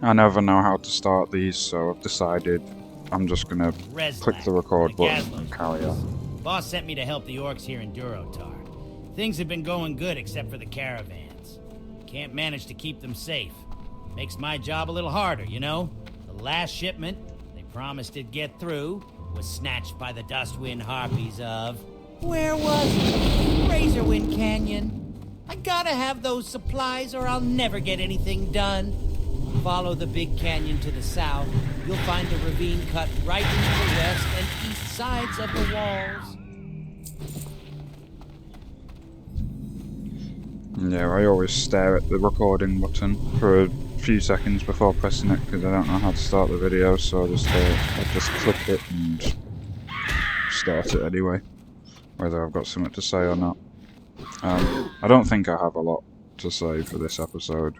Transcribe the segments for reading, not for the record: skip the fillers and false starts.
I never know how to start these, so I've decided I'm just gonna click the record button and carry on. Boss sent me to help the orcs here in Durotar. Things have been going good except for the caravans. Can't manage to keep them safe. Makes my job a little harder, you know? The last shipment, they promised it'd get through, was snatched by the Dustwind Harpies of... Where was it? Razorwind Canyon. I gotta have those supplies or I'll never get anything done. Follow the big canyon to the south. You'll find the ravine cut right into the west and east sides of the walls. Yeah, I always stare at the recording button for a few seconds before pressing it because I don't know how to start the video, so I just click it and start it anyway, whether I've got something to say or not. I don't think I have a lot to say for this episode,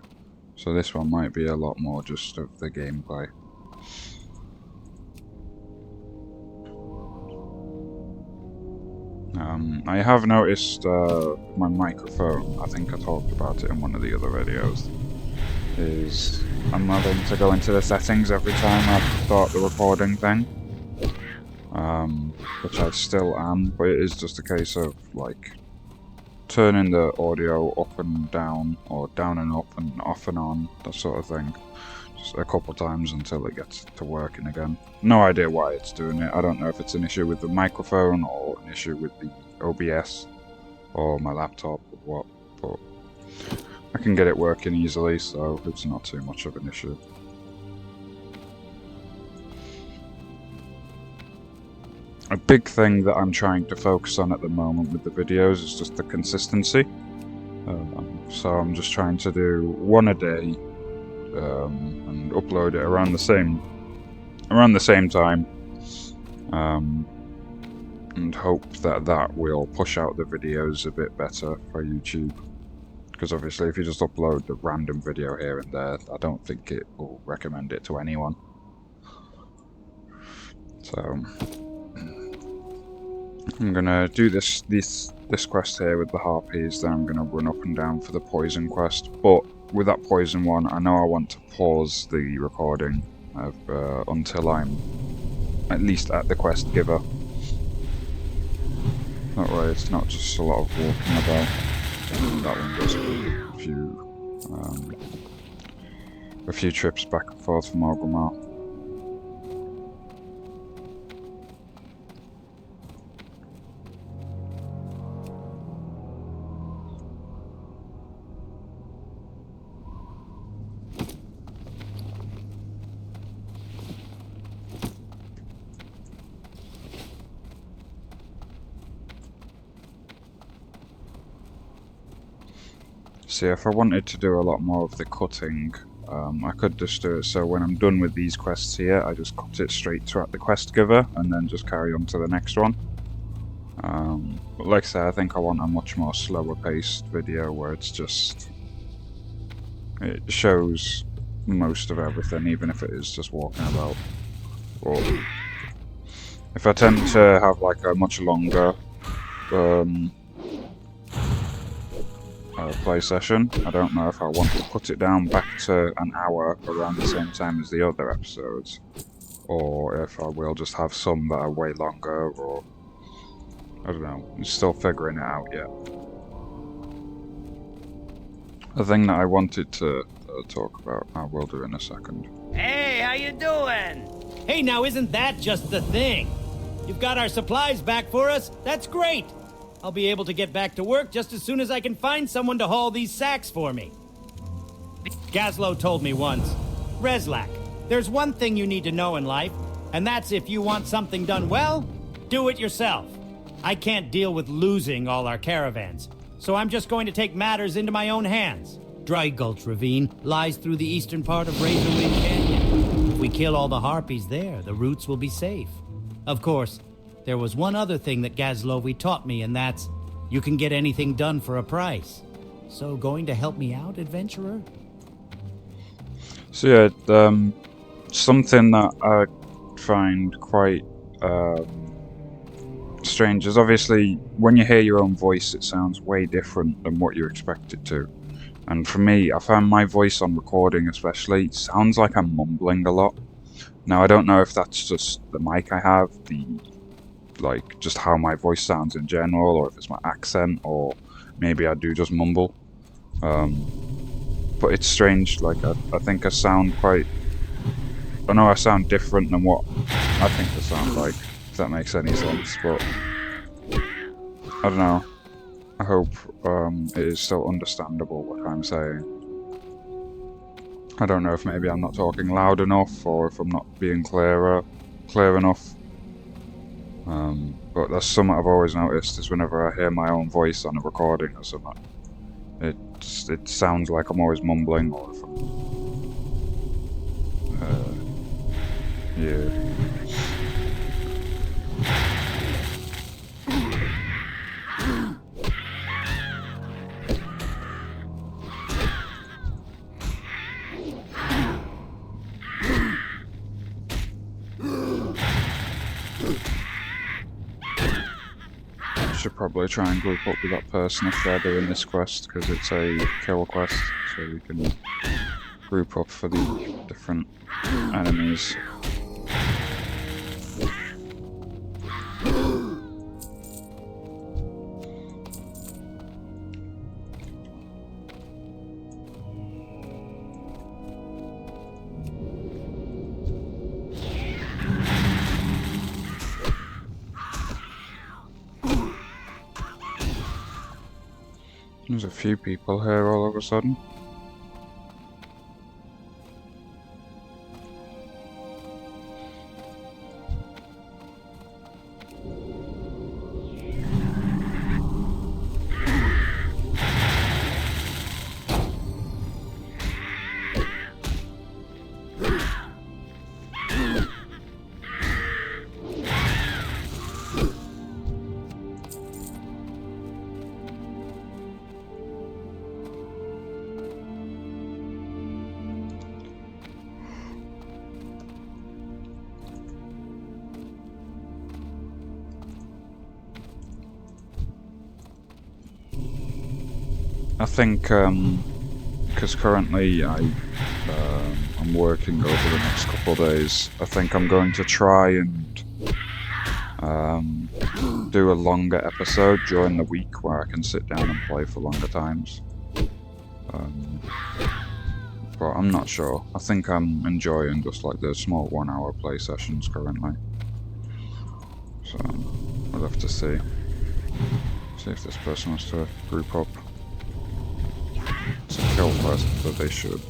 so this one might be a lot more just of the gameplay. I have noticed my microphone, I think I talked about it in one of the other videos, is I'm having to go into the settings every time I start the recording thing, which I still am, but it is just a case of like turning the audio up and down, or down and up and off and on, that sort of thing, just a couple times until it gets to working again. No idea why it's doing it. I don't know if it's an issue with the microphone or an issue with the OBS or my laptop or what, but I can get it working easily, so it's not too much of an issue. A big thing that I'm trying to focus on at the moment with the videos is just the consistency. So I'm just trying to do one a day and upload it around the same time, and hope that that will push out the videos a bit better for YouTube. Because obviously, if you just upload a random video here and there, I don't think it will recommend it to anyone. So I'm gonna do this quest here with the harpies, then I'm gonna run up and down for the poison quest. But with that poison one, I know I want to pause the recording until I'm at least at the quest giver. That way it's not just a lot of walking about. That one does a few trips back and forth from Orgrimmar. See, if I wanted to do a lot more of the cutting, I could just do it so when I'm done with these quests here, I just cut it straight to at the quest giver and then just carry on to the next one. But like I said, I think I want a much more slower paced video where it shows most of everything, even if it is just walking about. Or if I tend to have like a much longer play session, I don't know if I want to put it down back to an hour around the same time as the other episodes, or if I will just have some that are way longer, or I don't know, I'm still figuring it out yet. The thing that I wanted to talk about, I will do in a second. Hey, how you doing? Hey, now isn't that just the thing? You've got our supplies back for us? That's great! I'll be able to get back to work just as soon as I can find someone to haul these sacks for me. Gazlo told me once, Reslak, there's one thing you need to know in life, and that's if you want something done well, do it yourself. I can't deal with losing all our caravans, so I'm just going to take matters into my own hands. Dry Gulch Ravine lies through the eastern part of Razorwind Canyon. If we kill all the harpies there, the routes will be safe. Of course, there was one other thing that Gazlovi taught me, and that's, you can get anything done for a price. So going to help me out, adventurer? So yeah, something that I find quite strange is obviously when you hear your own voice, it sounds way different than what you expect it to. And for me, I find my voice on recording especially sounds like I'm mumbling a lot. Now, I don't know if that's just the mic I have, like just how my voice sounds in general, or if it's my accent, or maybe I do just mumble. But it's strange, like I think I sound quite... I know I sound different than what I think I sound like, if that makes any sense, but I don't know. I hope it is still understandable what I'm saying. I don't know if maybe I'm not talking loud enough, or if I'm not being clear enough. But that's something I've always noticed, is whenever I hear my own voice on a recording or something, it sounds like I'm always mumbling, or if I'm... yeah. Should probably try and group up with that person if they're doing this quest, because it's a kill quest, so we can group up for the different enemies. There's a few people here all of a sudden. I think, because currently I'm working over the next couple of days, I think I'm going to try and do a longer episode during the week where I can sit down and play for longer times. But I'm not sure. I think I'm enjoying just like the small 1 hour play sessions currently. So we'll have to see. See if this person wants to group up. It's a kill quest, but they should.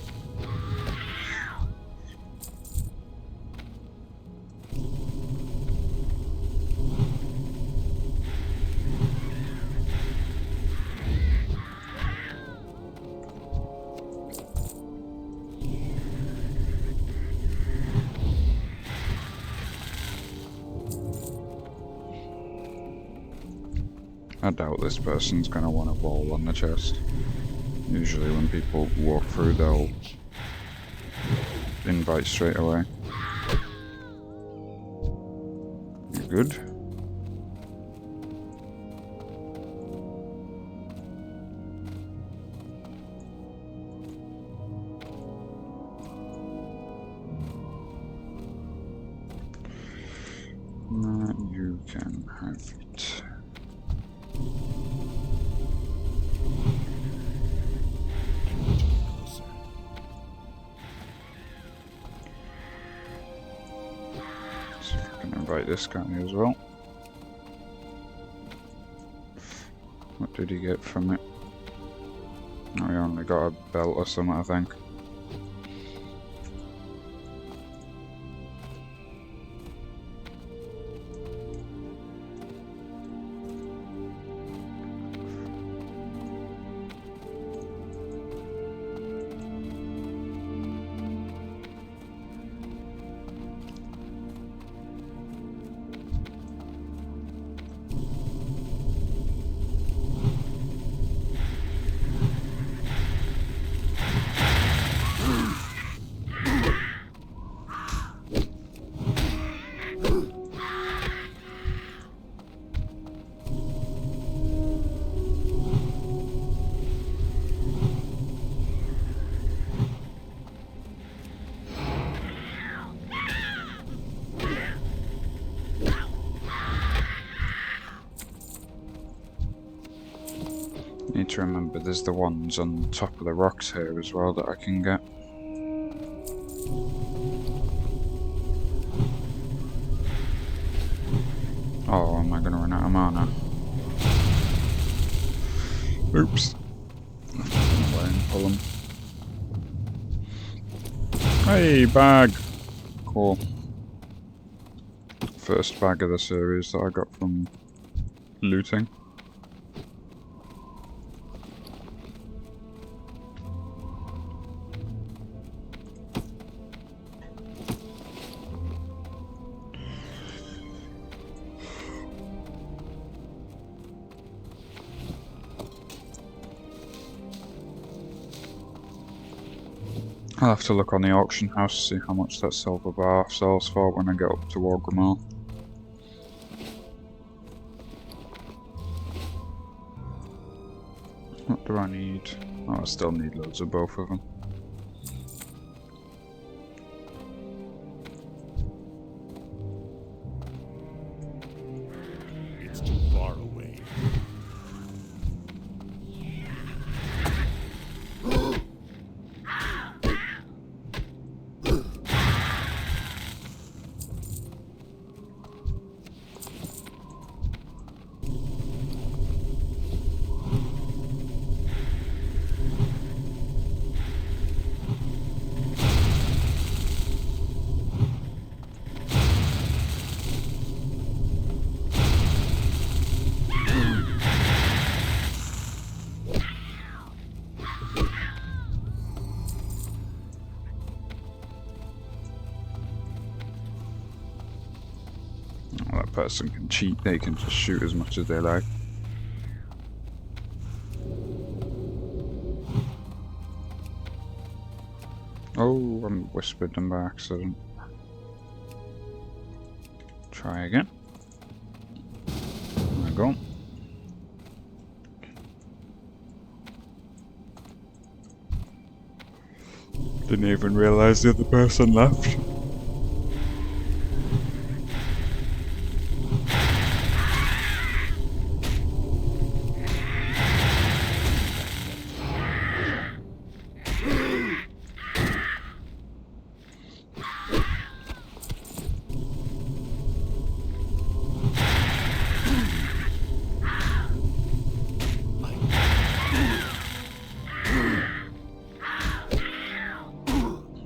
I doubt this person's gonna want to roll on the chest. Usually when people walk through, they'll invite straight away. You good? You can have it. Invite this guy as well. What did he get from it? Oh, he only got a belt or something, I think. to remember there's the ones on top of the rocks here as well that I can get. Oh, am I going to run out of mana? Oops. I'll have to run away and pull them. Hey, bag! Cool. First bag of the series that I got from looting. I'll have to look on the auction house to see how much that silver bar sells for when I get up to Wargrimmar. What do I need? Oh, I still need loads of both of them. It's too far away. Well, that person can cheat, they can just shoot as much as they like. Oh, I whispered them by accident. Try again. There we go. Didn't even realise the other person left.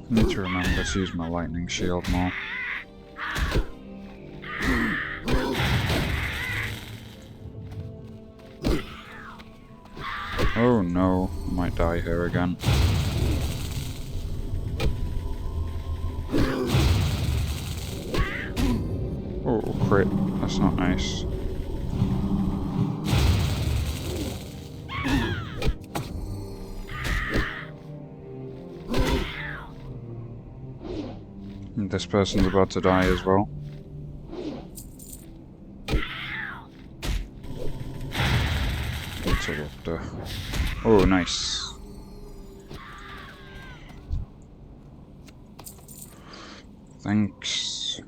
Need to remember to use my lightning shield more. Oh no, I might die here again. Oh, crit. That's not nice. And this person's about to die as well. Interrupter. Oh, nice. Thanks.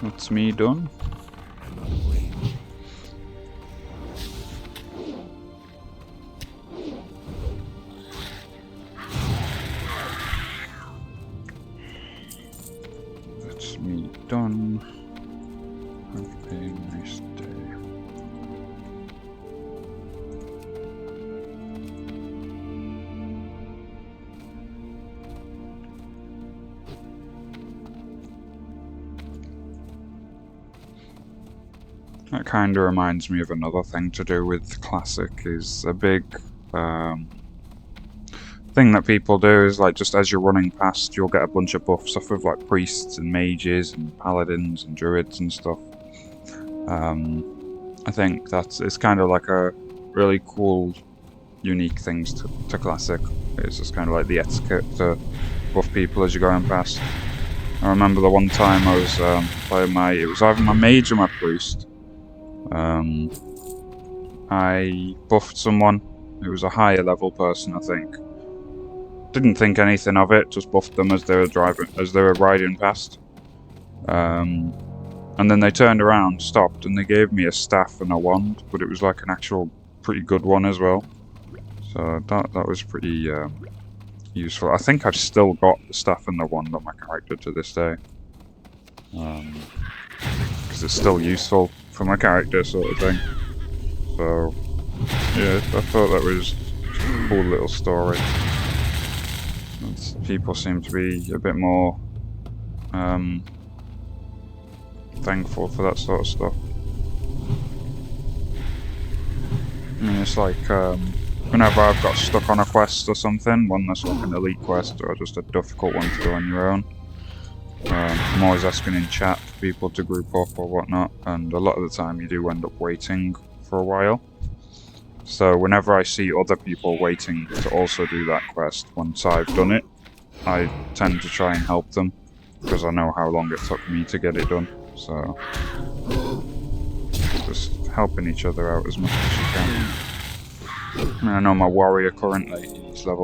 That's me done. I'm out of range. That's me done. Have a nice day. That kind of reminds me of another thing to do with Classic. Is a big thing that people do is like just as you're running past, you'll get a bunch of buffs off of like priests and mages and paladins and druids and stuff. I think it's kind of like a really cool, unique things to Classic. It's just kind of like the etiquette to buff people as you're going past. I remember the one time I was playing it was either my mage or my priest. I buffed someone. It was a higher level person, I think. Didn't think anything of it, just buffed them as they were riding past. And then they turned around, stopped, and they gave me a staff and a wand, but it was like an actual pretty good one as well. So that was pretty useful. I think I've still got the staff and the wand on my character to this day. Because it's still useful for my character, sort of thing. So, yeah, I thought that was a cool little story. People seem to be a bit more thankful for that sort of stuff. I mean, it's like whenever I've got stuck on a quest or something, one that's like an elite quest or just a difficult one to do on your own, I'm always asking in chat for people to group up or whatnot, and a lot of the time you do end up waiting for a while. So whenever I see other people waiting to also do that quest once I've done it, I tend to try and help them, because I know how long it took me to get it done. So just helping each other out as much as you can. I mean, I know my warrior currently, he's I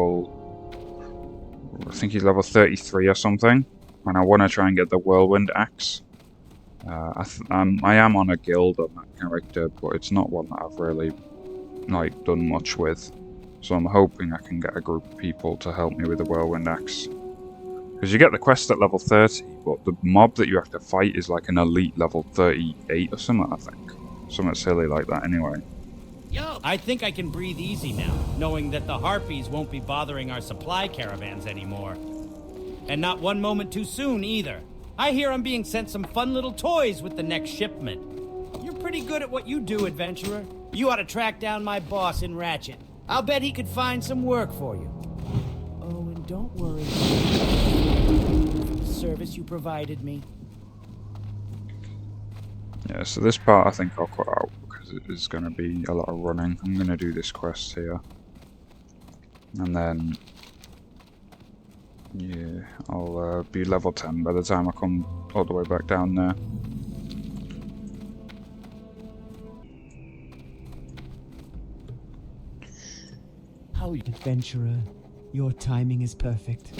think he's level 33 or something, and I want to try and get the whirlwind axe. I am on a guild on that character, but it's not one that I've really like done much with. So I'm hoping I can get a group of people to help me with the whirlwind axe. Because you get the quest at level 30, but the mob that you have to fight is like an elite level 38 or something, I think. Something silly like that anyway. Yo, I think I can breathe easy now, knowing that the Harpies won't be bothering our supply caravans anymore. And not one moment too soon, either. I hear I'm being sent some fun little toys with the next shipment. You're pretty good at what you do, adventurer. You ought to track down my boss in Ratchet. I'll bet he could find some work for you. Oh, and don't worry. The service you provided me. Yeah, so this part I think I'll cut out, because it is going to be a lot of running. I'm going to do this quest here. And then, yeah, I'll be level 10 by the time I come all the way back down there. Adventurer, your timing is perfect.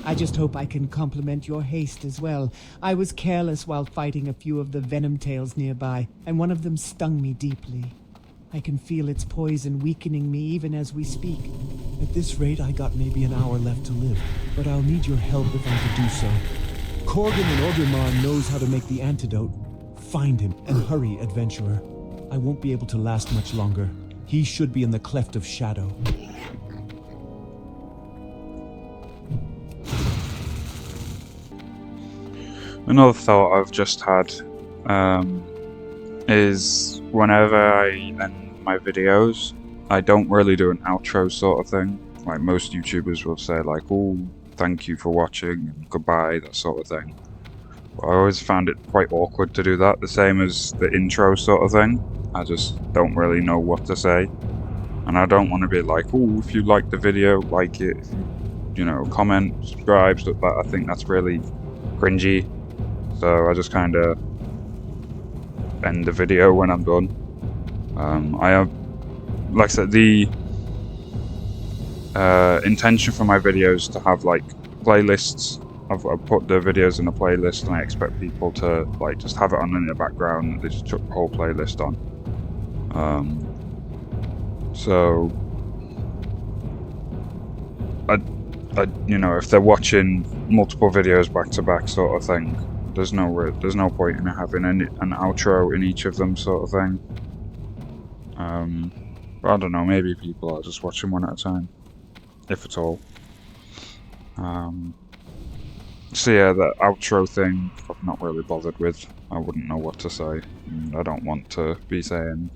I just hope I can complement your haste as well. I was careless while fighting a few of the venom tails nearby, and one of them stung me deeply. I can feel its poison weakening me even as we speak. At this rate, I got maybe an hour left to live, but I'll need your help if I'm to do so. Korgan and Odermar knows how to make the antidote. Find him, and hurry, adventurer. I won't be able to last much longer. He should be in the Cleft of Shadow. Another thought I've just had is whenever I end my videos, I don't really do an outro sort of thing. Like most YouTubers will say like, oh, thank you for watching, and goodbye, that sort of thing. But I always found it quite awkward to do that, the same as the intro sort of thing. I just don't really know what to say. And I don't want to be like, oh, if you like the video, like it, you know, comment, subscribe, stuff like that. I think that's really cringy. So I just kind of end the video when I'm done. I have, like I said, the intention for my videos to have like playlists. I've put the videos in a playlist, and I expect people to like just have it on in the background. They just chuck the whole playlist on. So I, you know, if they're watching multiple videos back to back, sort of thing, there's no point in having an outro in each of them, sort of thing. But I don't know, maybe people are just watching one at a time, if at all. So yeah, the outro thing I've not really bothered with. I wouldn't know what to say. I don't want to be saying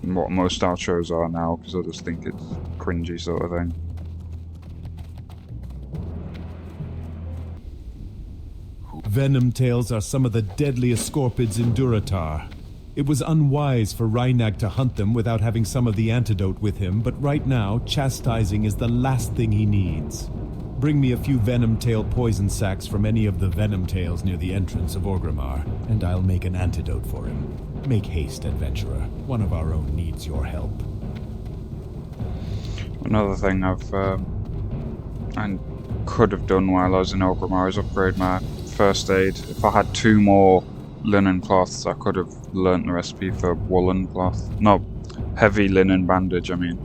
what most outros are now, because I just think it's cringy sort of thing. Venom tails are some of the deadliest scorpids in Durotar. It was unwise for Reinag to hunt them without having some of the antidote with him, but right now, chastising is the last thing he needs. Bring me a few venom tail poison sacs from any of the venom tails near the entrance of Orgrimmar, and I'll make an antidote for him. Make haste, adventurer. One of our own needs your help. Another thing I could have done while I was in Orgrimmar is upgrade my first aid. If I had 2 more linen cloths, I could have learnt the recipe for woolen cloth. No, heavy linen bandage, I mean.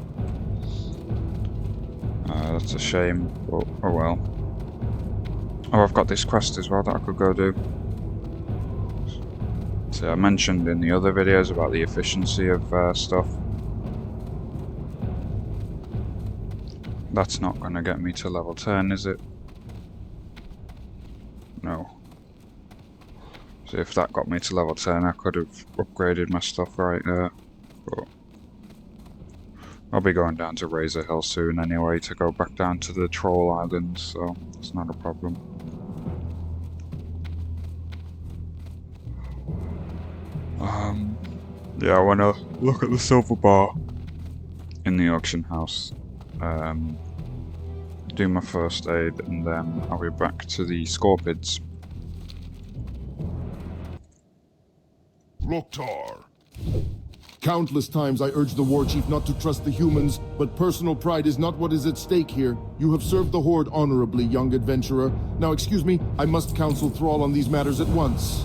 That's a shame, but oh well. Oh, I've got this quest as well that I could go do. So I mentioned in the other videos about the efficiency of stuff. That's not going to get me to level 10, is it? No. So if that got me to level 10, I could have upgraded my stuff right there. But I'll be going down to Razor Hill soon anyway to go back down to the Troll Islands, so it's not a problem. Yeah, I want to look at the silver bar in the auction house. Do my first aid, and then I'll be back to the Scorpids. Durotar. Countless times I urged the war chief not to trust the humans, but personal pride is not what is at stake here. You have served the Horde honorably, young adventurer. Now excuse me, I must counsel Thrall on these matters at once.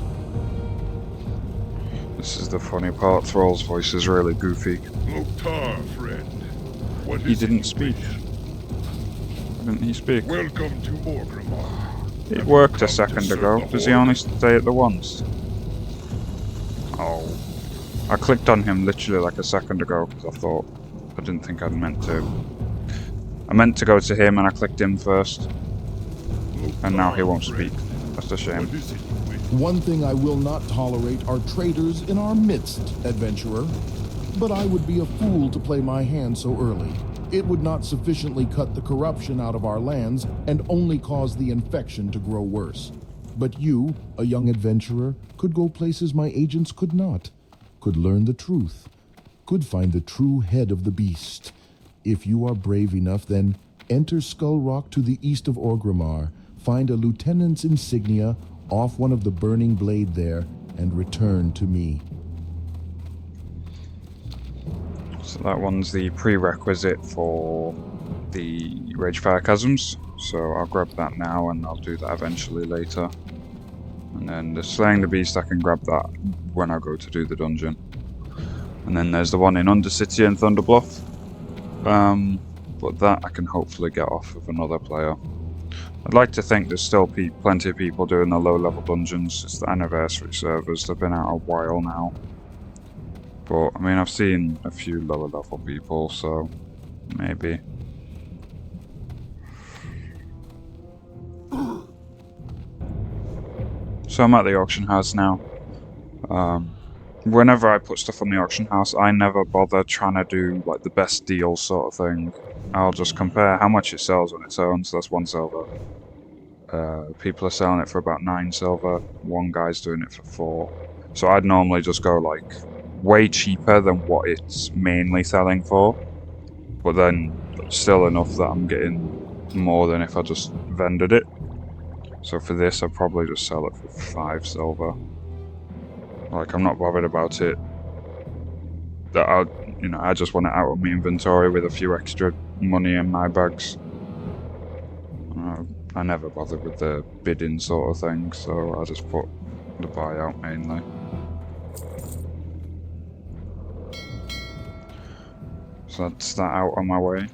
This is the funny part. Thrall's voice is really goofy. Durotar, friend. What He is didn't it speak. wish? Didn't he speak? Welcome to Orgrimmar. It worked a second ago. Does he only say it the once? Oh. I clicked on him literally like a second ago because I didn't think I'd meant to. I meant to go to him and I clicked him first. And now he won't speak. That's a shame. What is it you wish? One thing I will not tolerate are traitors in our midst, adventurer. But I would be a fool to play my hand so early. It would not sufficiently cut the corruption out of our lands and only cause the infection to grow worse. But you, a young adventurer, could go places my agents could not. Could learn the truth. Could find the true head of the beast. If you are brave enough, then enter Skull Rock to the east of Orgrimmar, find a lieutenant's insignia off one of the burning blade there, and return to me. So that one's the prerequisite for the Ragefire Chasms. So I'll grab that now and I'll do that eventually later. And then the Slaying the Beast, I can grab that when I go to do the dungeon. And then there's the one in Undercity and Thunderbluff. But that I can hopefully get off of another player. I'd like to think there's still plenty of people doing the low-level dungeons. It's the anniversary servers, they've been out a while now. But, I mean, I've seen a few lower-level people, so maybe. So I'm at the auction house now. Whenever I put stuff on the auction house, I never bother trying to do like the best deal sort of thing. I'll just compare how much it sells on its own, so that's 1 silver. People are selling it for about 9 silver. One guy's doing it for 4. So I'd normally just go like way cheaper than what it's mainly selling for. But then still enough that I'm getting more than if I just vended it. So for this, I'd probably just sell it for 5 silver. Like, I'm not bothered about it. I just want it out of my inventory with a few extra money in my bags. I never bothered with the bidding sort of thing, so I just put the buyout mainly. So that's that out on my way.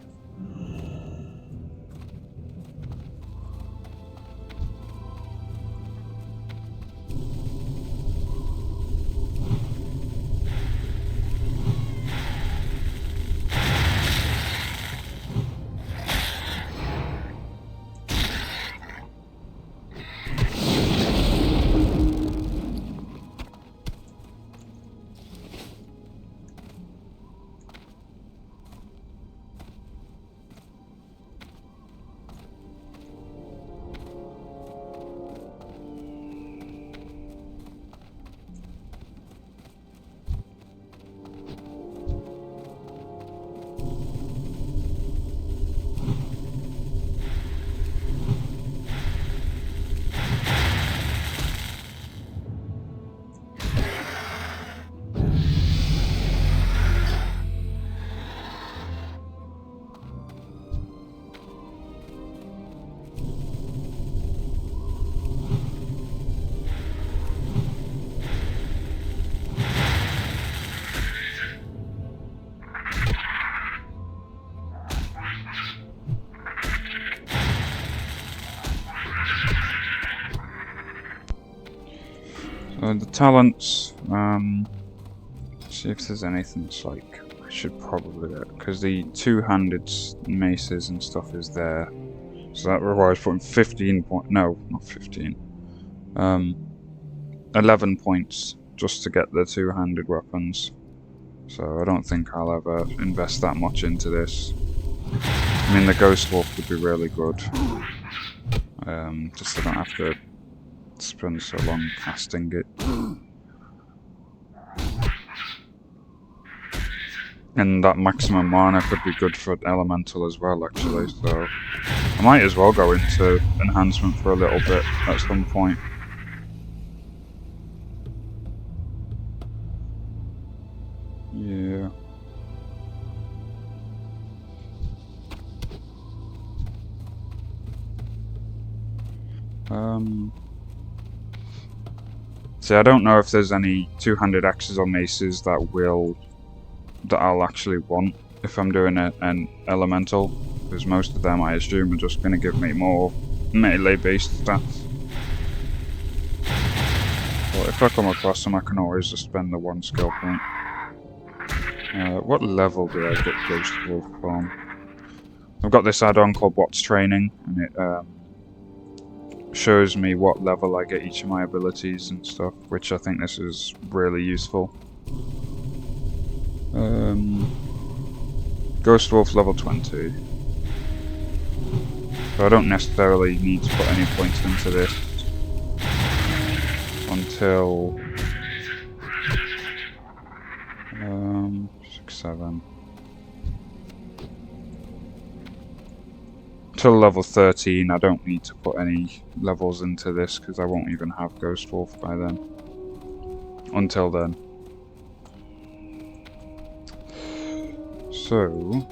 So the talents, see if there's anything that's like, I should probably, because the two-handed maces and stuff is there. So that requires putting 15 no, not 15. 11 points just to get the two-handed weapons. So I don't think I'll ever invest that much into this. I mean, the Ghost Wolf would be really good. Just so I don't have to spend so long casting it. And that maximum mana could be good for Elemental as well, actually, so I might as well go into enhancement for a little bit at some point. Yeah. See, I don't know if there's any two-handed axes or maces that I'll actually want if I'm doing an elemental, because most of them I assume are just going to give me more melee-based stats. But if I come across them, I can always just spend the one skill point. What level do I get Ghost Wolf from? I've got this add-on called What's Training, and it shows me what level I get each of my abilities and stuff, which I think this is really useful. Ghost Wolf level 20. So I don't necessarily need to put any points into this until 6, 7. Till level 13, I don't need to put any levels into this because I won't even have Ghost Wolf by then. Until then. So,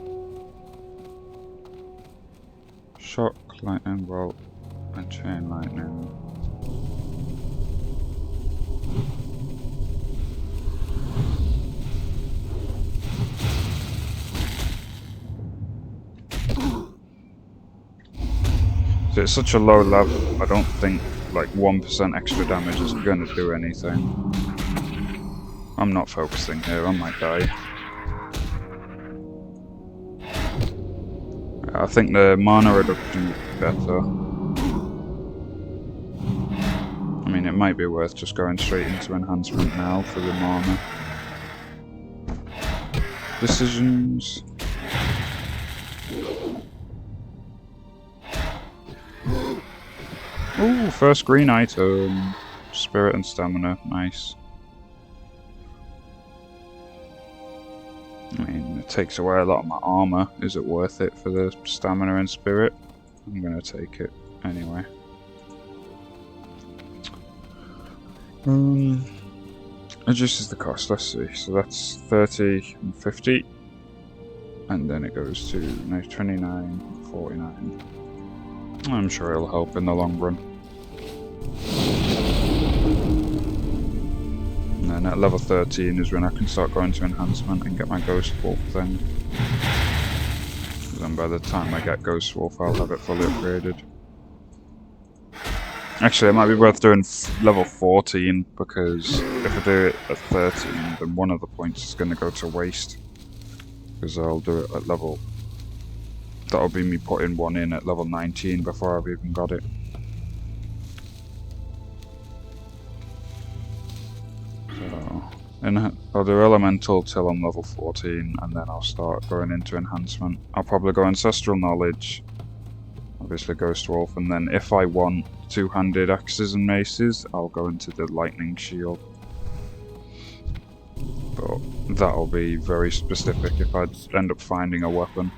shock, lightning bolt, and chain lightning. So it's such a low level, I don't think like 1% extra damage is going to do anything. I'm not focusing here, I might die. I think the mana reduction would be better. I mean, it might be worth just going straight into enhancement now for the mana. Decisions. Ooh, first green item. Spirit and stamina, nice. I mean, it takes away a lot of my armor. Is it worth it for the stamina and spirit? I'm gonna take it anyway. Reduces the cost, let's see. So that's 30 and 50. And then it goes to 29, 49. I'm sure it'll help in the long run. And then at level 13 is when I can start going to enhancement and get my Ghost Wolf thing. Then by the time I get Ghost Wolf, I'll have it fully upgraded. Actually, it might be worth doing level 14, because if I do it at 13, then one of the points is going to go to waste. Because I'll do it at level... That'll be me putting one in at level 19 before I've even got it. So, and I'll do Elemental till I'm level 14, and then I'll start going into enhancement. I'll probably go Ancestral Knowledge, obviously Ghost Wolf, and then if I want two-handed axes and maces, I'll go into the Lightning Shield. But that'll be very specific if I end up finding a weapon.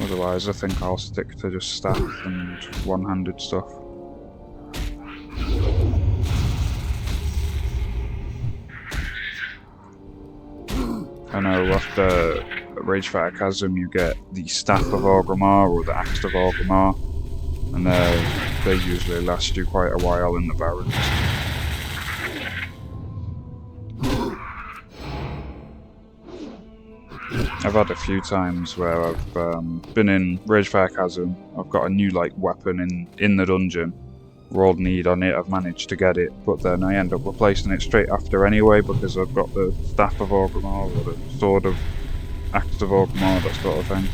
Otherwise, I think I'll stick to just staff and one-handed stuff. I know after Ragefire Chasm you get the Staff of Orgrimmar or the Axe of Orgrimmar, and they usually last you quite a while in the Barrens. I've had a few times where I've been in Ragefire Chasm, I've got a new like weapon in the dungeon, rolled need on it, I've managed to get it, but then I end up replacing it straight after anyway because I've got the Staff of Orgrimmar or the Sword of Axe of Orgrimmar, that sort of thing.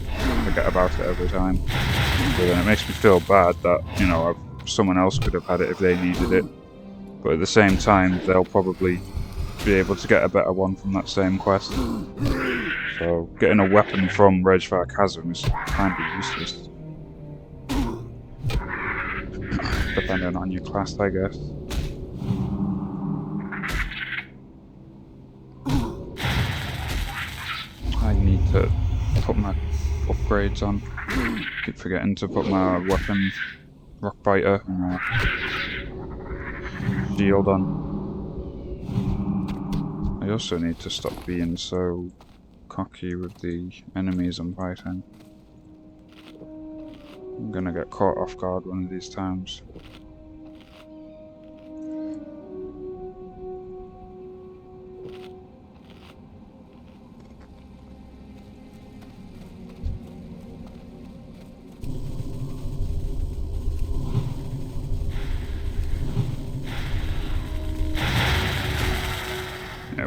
I forget about it every time. But then it makes me feel bad that, you know, someone else could have had it if they needed it. But at the same time, they'll probably be able to get a better one from that same quest. So getting a weapon from Ragefire Chasm is kind of useless. Depending on your class, I guess. I need to put my upgrades on. Keep forgetting to put my weapon, Rockbiter, and my shield on. I also need to stop being so cocky with the enemies I'm fighting. I'm gonna get caught off guard one of these times.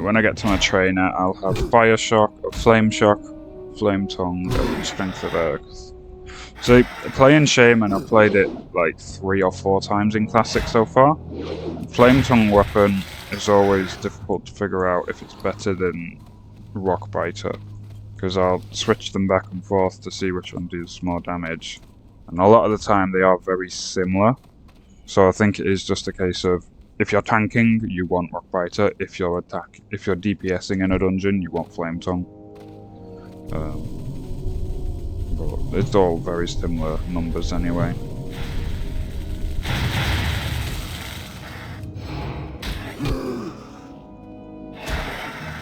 When I get to my trainer, I'll have Fire Shock, Flame Shock, Flame Tongue, and Strength of Earth. So, playing Shaman, I've played it like 3 or 4 times in Classic so far. Flame Tongue weapon is always difficult to figure out if it's better than Rockbiter, because I'll switch them back and forth to see which one does more damage. And a lot of the time they are very similar, so I think it is just a case of if you're tanking, you want Rockbiter. If you're DPSing in a dungeon, you want Flame Tongue. But it's all very similar numbers anyway.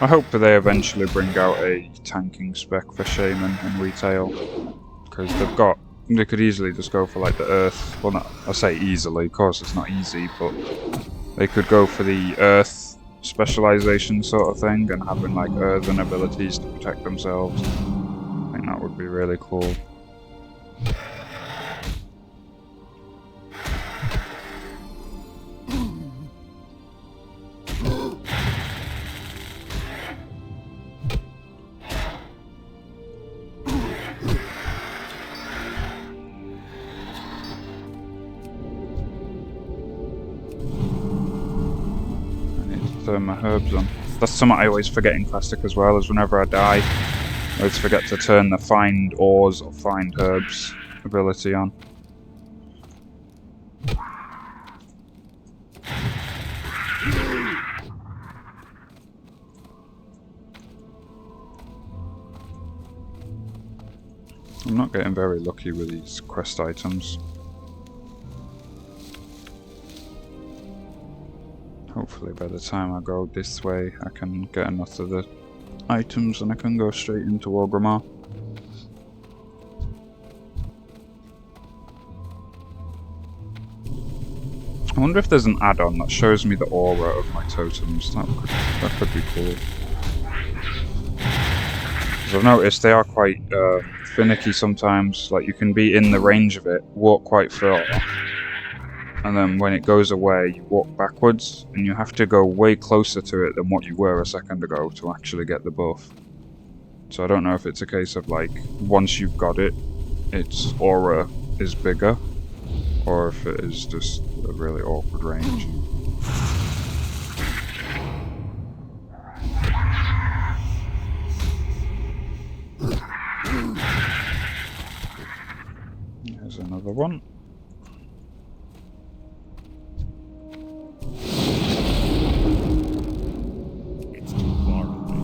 I hope that they eventually bring out a tanking spec for Shaman in retail, because they could easily just go for like the Earth. Well, not, I say easily, of course it's not easy, but they could go for the Earth specialization sort of thing and having like earthen abilities to protect themselves. I think that would be really cool. Turn my herbs on. That's something I always forget in Classic as well, is whenever I die, I always forget to turn the Find Ores or Find Herbs ability on. I'm not getting very lucky with these quest items. Hopefully by the time I go this way I can get enough of the items and I can go straight into Orgrimmar. I wonder if there's an add-on that shows me the aura of my totems. That could be cool. Because I've noticed they are quite finicky sometimes. Like, you can be in the range of it, walk quite far, and then when it goes away, you walk backwards, and you have to go way closer to it than what you were a second ago to actually get the buff. So I don't know if it's a case of, like, once you've got it, its aura is bigger, or if it is just a really awkward range. There's another one. It's too far away.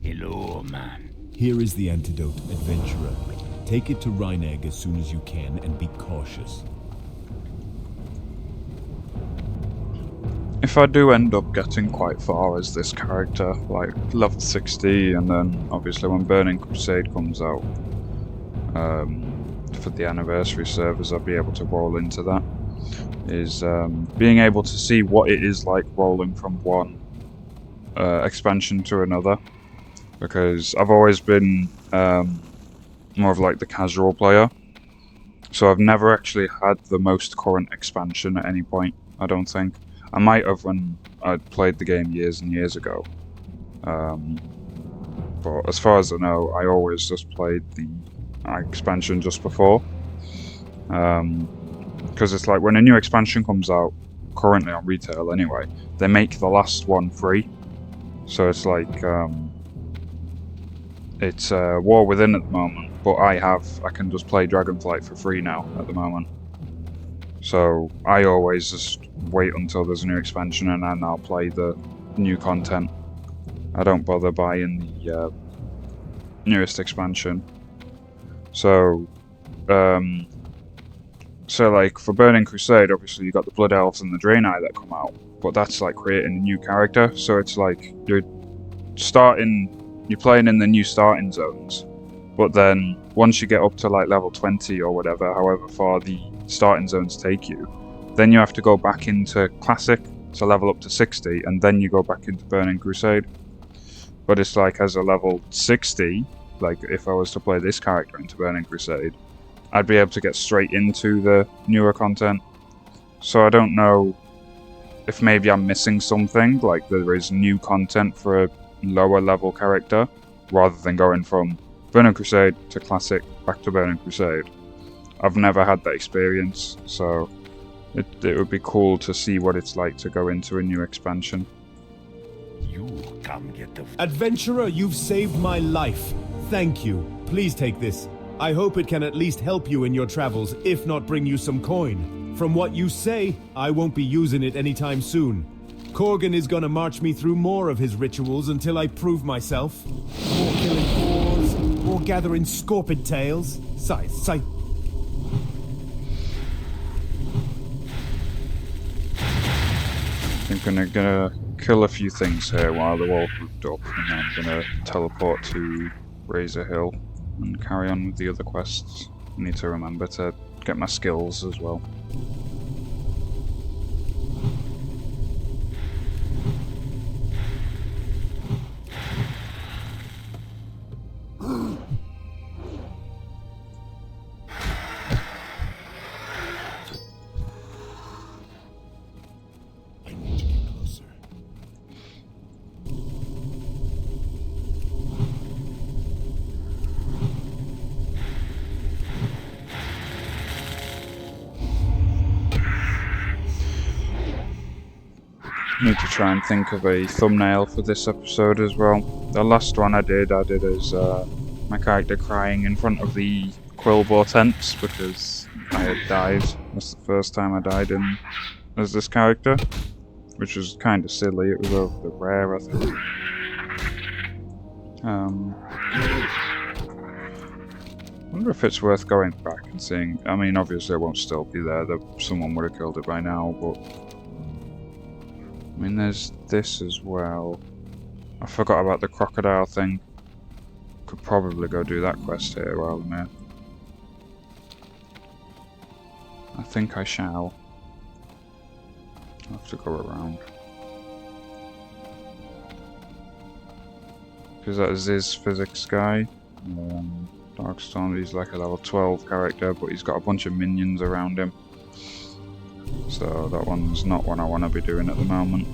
Hello, man. Here is the antidote, adventurer. Take it to Rheinegg as soon as you can, and be cautious. if I do end up getting quite far as this character, like level 60, and then obviously when Burning Crusade comes out, for the anniversary servers, I'll be able to roll into that. Is being able to see what it is like rolling from one expansion to another, because I've always been more of like the casual player, so I've never actually had the most current expansion at any point. I don't think. I might have when I played the game years and years ago, but as far as I know, I always just played the expansion just before, because it's like when a new expansion comes out, currently on retail anyway, they make the last one free, so it's like it's War Within at the moment, but I can just play Dragonflight for free now at the moment. So I always just wait until there's a new expansion and then I'll play the new content. I don't bother buying the newest expansion. So, like for Burning Crusade, obviously you got the Blood Elves and the Draenei that come out, but that's like creating a new character. So it's like you're playing in the new starting zones, but then once you get up to like level 20 or whatever, however far the starting zones take you, then you have to go back into Classic to level up to 60, and then you go back into Burning Crusade. But it's like as a level 60, like if I was to play this character into Burning Crusade, I'd be able to get straight into the newer content. So I don't know if maybe I'm missing something, like there is new content for a lower level character, rather than going from Burning Crusade to Classic back to Burning Crusade. I've never had that experience, so it would be cool to see what it's like to go into a new expansion. You come get the... Adventurer, you've saved my life. Thank you. Please take this. I hope it can at least help you in your travels, if not bring you some coin. From what you say, I won't be using it anytime soon. Korgan is gonna march me through more of his rituals until I prove myself. More killing boars, more gathering scorpid tails. Sigh. I'm gonna kill a few things here while they're all grouped up, and then I'm gonna teleport to Razor Hill and carry on with the other quests. I need to remember to get my skills as well. Need to try and think of a thumbnail for this episode as well. The last one I did as my character crying in front of the Quillbore tents because I had died. That's the first time I died as this character, which was kind of silly. It was over the rare, I think. I wonder if it's worth going back and seeing. I mean, obviously it won't still be there. Someone would have killed it by now, but I mean, there's this as well. I forgot about the crocodile thing. Could probably go do that quest here while I'm here. I think I shall. I'll have to go around. Because that is his physics guy. Darkstorm, he's like a level 12 character, but he's got a bunch of minions around him. So that one's not one I want to be doing at the moment.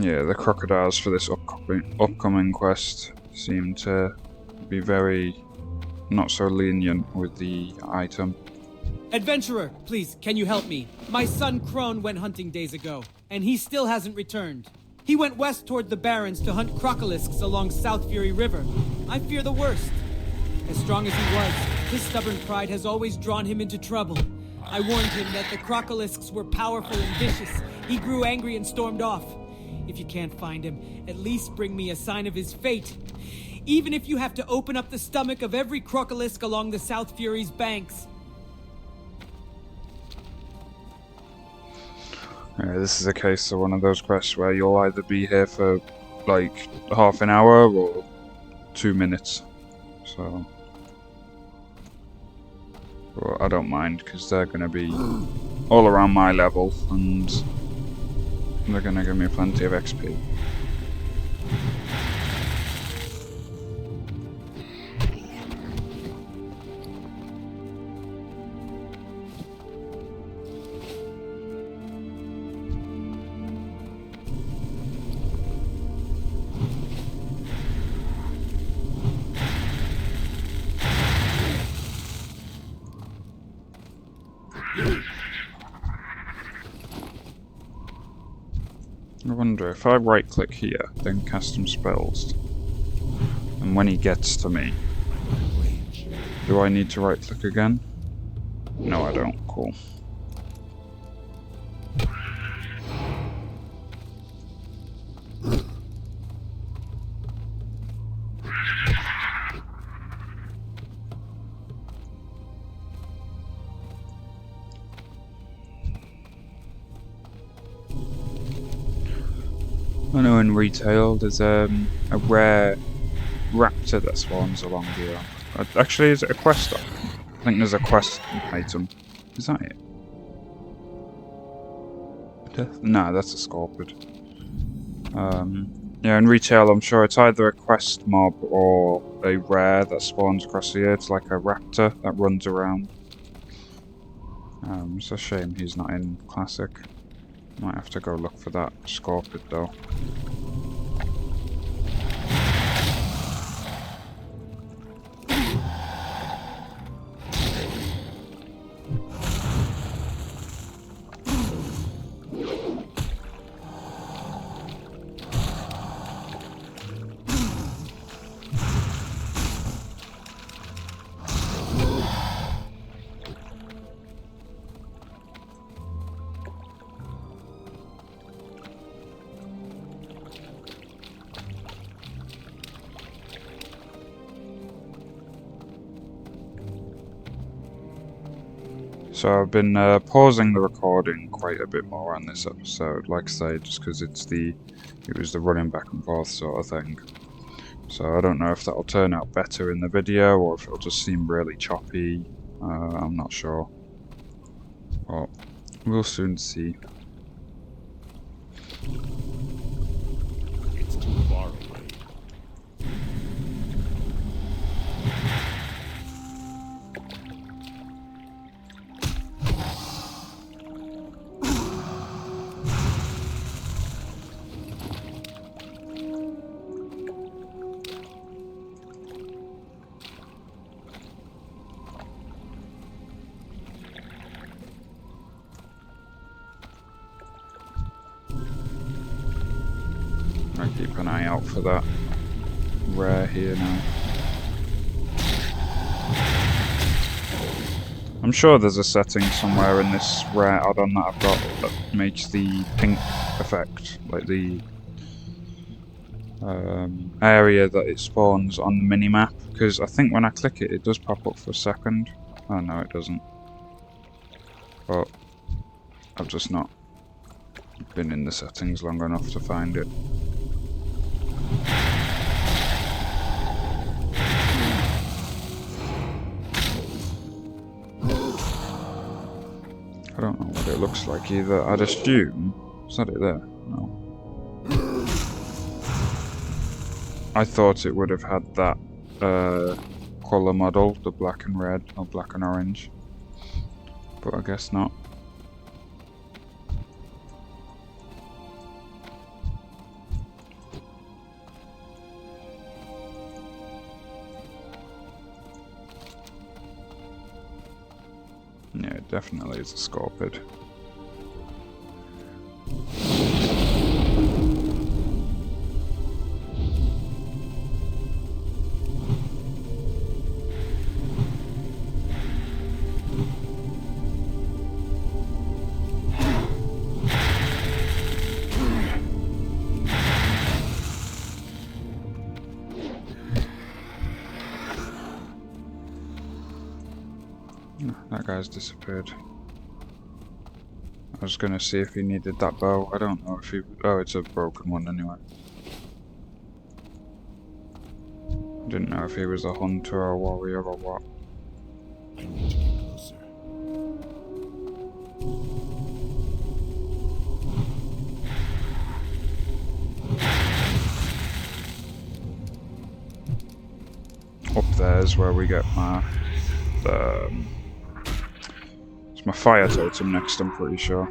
Yeah, the crocodiles for this upcoming quest seem to be very not so lenient with the item. Adventurer, please, can you help me? My son Crone went hunting days ago, and he still hasn't returned. He went west toward the Barrens to hunt crocolisks along South Fury River. I fear the worst. As strong as he was, his stubborn pride has always drawn him into trouble. I warned him that the crocolisks were powerful and vicious. He grew angry and stormed off. If you can't find him, at least bring me a sign of his fate. Even if you have to open up the stomach of every crocolisk along the South Fury's banks. This is a case of one of those quests where you'll either be here for like half an hour or 2 minutes. So, well, I don't mind because they're going to be all around my level and they're going to give me plenty of XP. I wonder if I right click here, then cast some spells, and when he gets to me, do I need to right click again? No, I don't. Cool. I know in retail there's a rare raptor that spawns along here. Actually, is it a quest item? I think there's a quest item. Is that it? No, that's a scorpion. Yeah, in retail I'm sure it's either a quest mob or a rare that spawns across the earth. It's like a raptor that runs around. It's a shame he's not in Classic. Might have to go look for that scorpion though. So I've been pausing the recording quite a bit more on this episode, like I say, just because it was the running back and forth sort of thing. So I don't know if that'll turn out better in the video or if it'll just seem really choppy. I'm not sure, but we'll soon see. It's too far away. I keep an eye out for that rare here now. I'm sure there's a setting somewhere in this rare add-on that I've got that makes the pink effect, like the area that it spawns on the minimap, because I think when I click it, it does pop up for a second. Oh no, it doesn't. But I've just not been in the settings long enough to find it. I don't know what it looks like either. I'd assume... Is that it there? No. I thought it would have had that colour model, the black and red, or black and orange. But I guess not. Yeah, it definitely is a scorpid. That guy's disappeared. I was gonna see if he needed that bow. I don't know if he... Oh, it's a broken one anyway. I didn't know if he was a hunter or a warrior or what. I need to get closer. Up there's where we get my... it's my fire totem next, I'm pretty sure.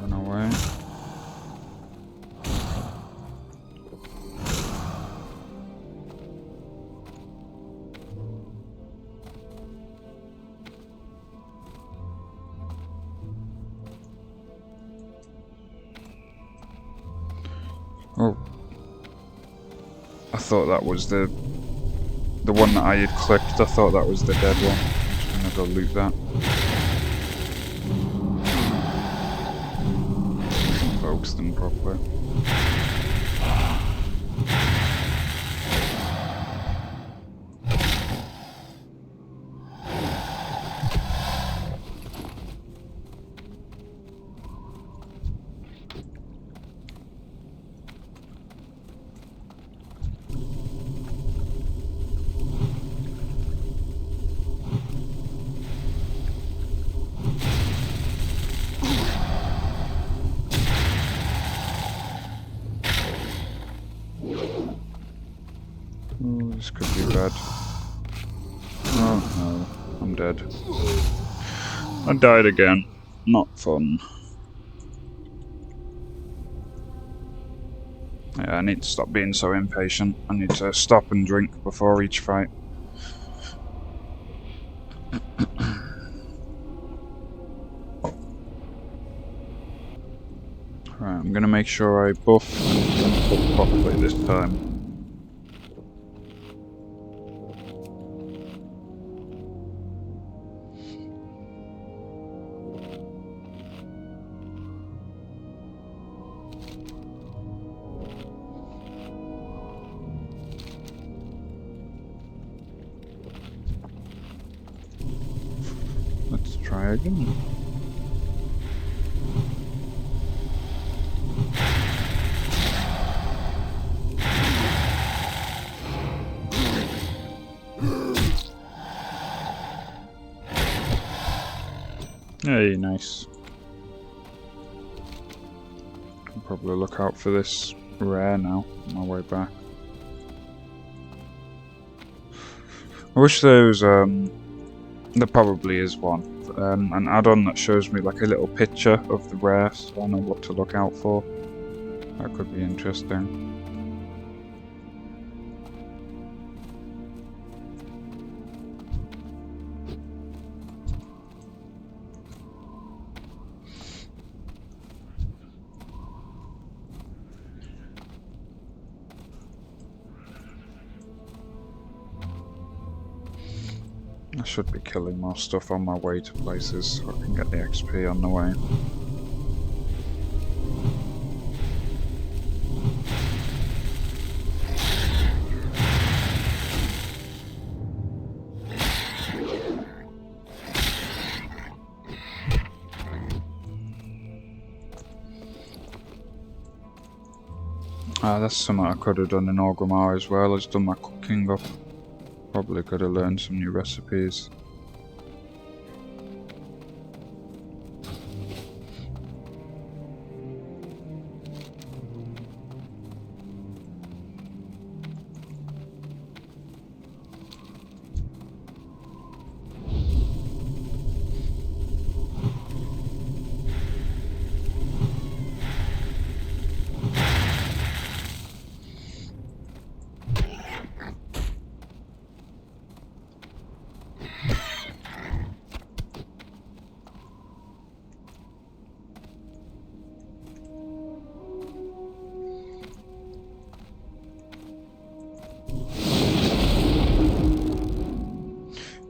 Run away. Oh. I thought that was the one that I had clicked. I thought that was the dead one. I'm just gonna go loot that. Focus them properly. Ooh, this could be bad. Oh no, I'm dead. I died again. Not fun. Yeah, I need to stop being so impatient. I need to stop and drink before each fight. Right, I'm gonna make sure I buff and buff properly this time. Let's try again. Hey, nice. Can probably look out for this rare now on my way back. I wish there was there probably is one. An add-on that shows me like a little picture of the rare so I know what to look out for. That could be interesting. I should be killing more stuff on my way to places so I can get the XP on the way. Ah, that's something I could have done in Orgrimmar as well. I've done my cooking up. Probably could have learned some new recipes.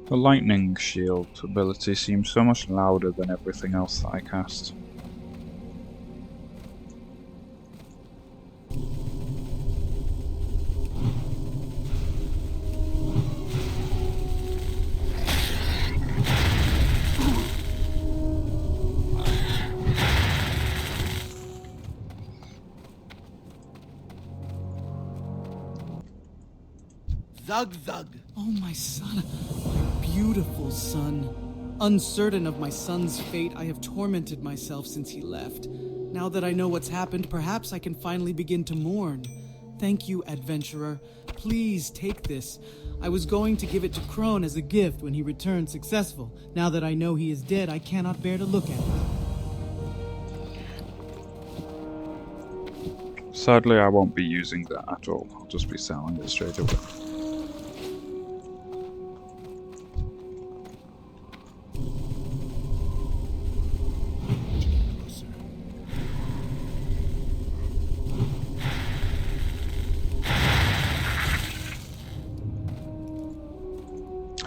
The lightning shield ability seems so much louder than everything else that I cast. Zug Zug. Oh, my son. My beautiful son. Uncertain of my son's fate, I have tormented myself since he left. Now that I know what's happened, perhaps I can finally begin to mourn. Thank you, adventurer. Please take this. I was going to give it to Crone as a gift when he returned successful. Now that I know he is dead, I cannot bear to look at it. Sadly, I won't be using that at all. I'll just be selling it straight away.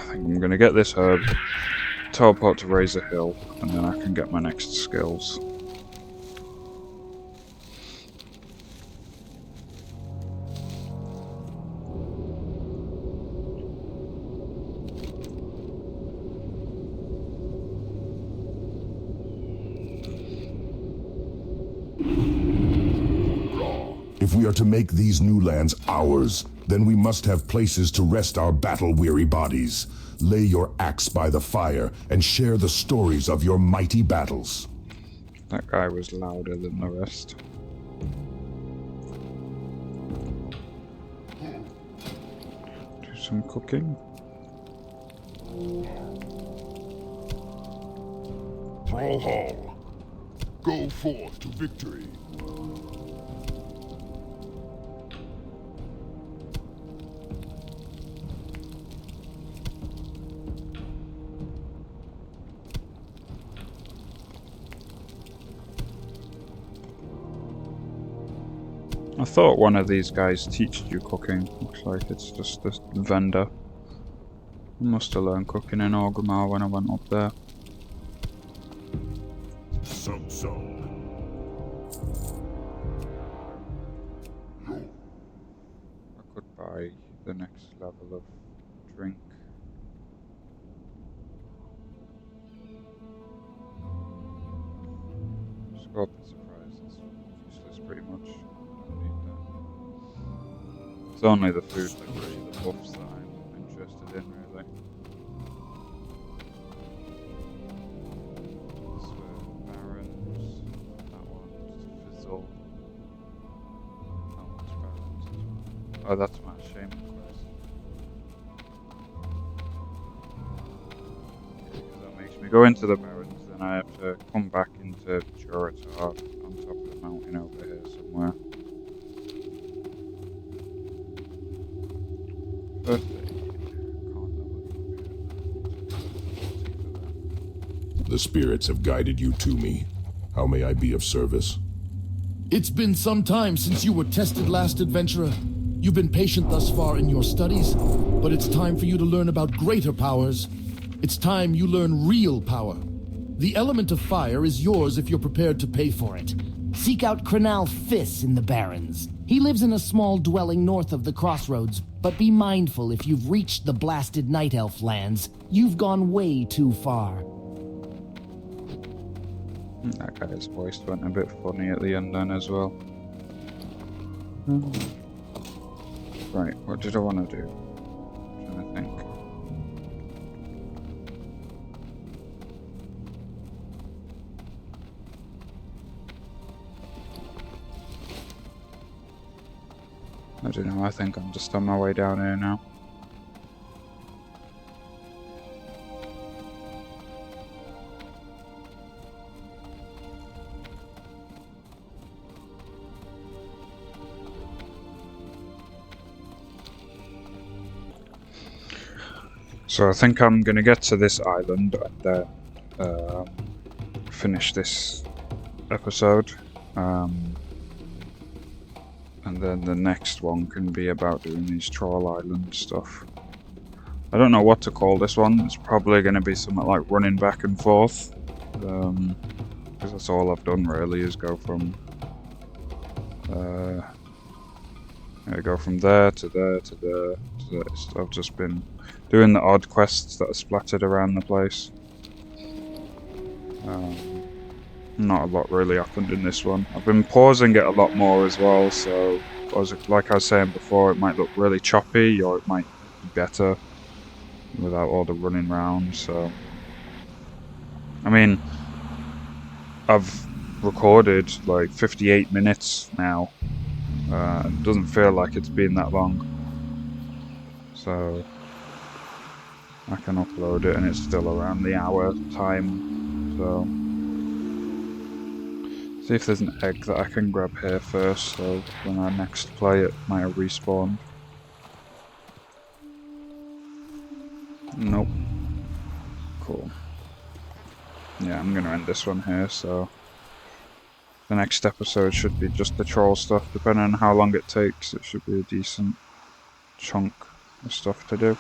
I'm gonna get this herb, teleport to Razor Hill, and then I can get my next skills. If we are to make these new lands ours, then we must have places to rest our battle-weary bodies. Lay your axe by the fire and share the stories of your mighty battles. That guy was louder than the rest. Do some cooking. Brawlhall, go forth to victory. I thought one of these guys teached you cooking. Looks like it's just this vendor. I must have learned cooking in Orgrimmar when I went up there. So. I could buy the next level of drink. Scorpion surprise, it's useless pretty much. Don't need that. It's only the food library, the buffs that I'm interested in really. This Barons, that one's Fizzle. That one's Barons as well. Oh, that's my Shaman quest. Yeah, because that makes me go into the Barons, then I have to come back into Durotar on top of the mountain over here somewhere. The spirits have guided you to me. How may I be of service? It's been some time since you were tested last, adventurer. You've been patient thus far in your studies, but it's time for you to learn about greater powers. It's time you learn real power. The element of fire is yours if you're prepared to pay for it. Seek out Crenal Fiss in the Barrens. He lives in a small dwelling north of the crossroads, but be mindful if you've reached the blasted Night Elf lands. You've gone way too far. That guy's voice went a bit funny at the end then as well. Right, what did I want to do? I'm trying to think. I don't know, I think I'm just on my way down here now. So I think I'm gonna get to this island and then finish this episode. And then the next one can be about doing these Troll Island stuff. I don't know what to call this one. It's probably going to be something like running back and forth. Because that's all I've done really, is go from there to there to there to there. So I've just been doing the odd quests that are splattered around the place. Not a lot really happened in this one. I've been pausing it a lot more as well, so like I was saying before, it might look really choppy, or it might be better without all the running around. So, I mean, I've recorded like 58 minutes now. It doesn't feel like it's been that long. So, I can upload it and it's still around the hour time. So, see if there's an egg that I can grab here first, so when I next play it might have respawned. Nope. Cool. Yeah, I'm gonna end this one here, so the next episode should be just the troll stuff. Depending on how long it takes, it should be a decent chunk of stuff to do.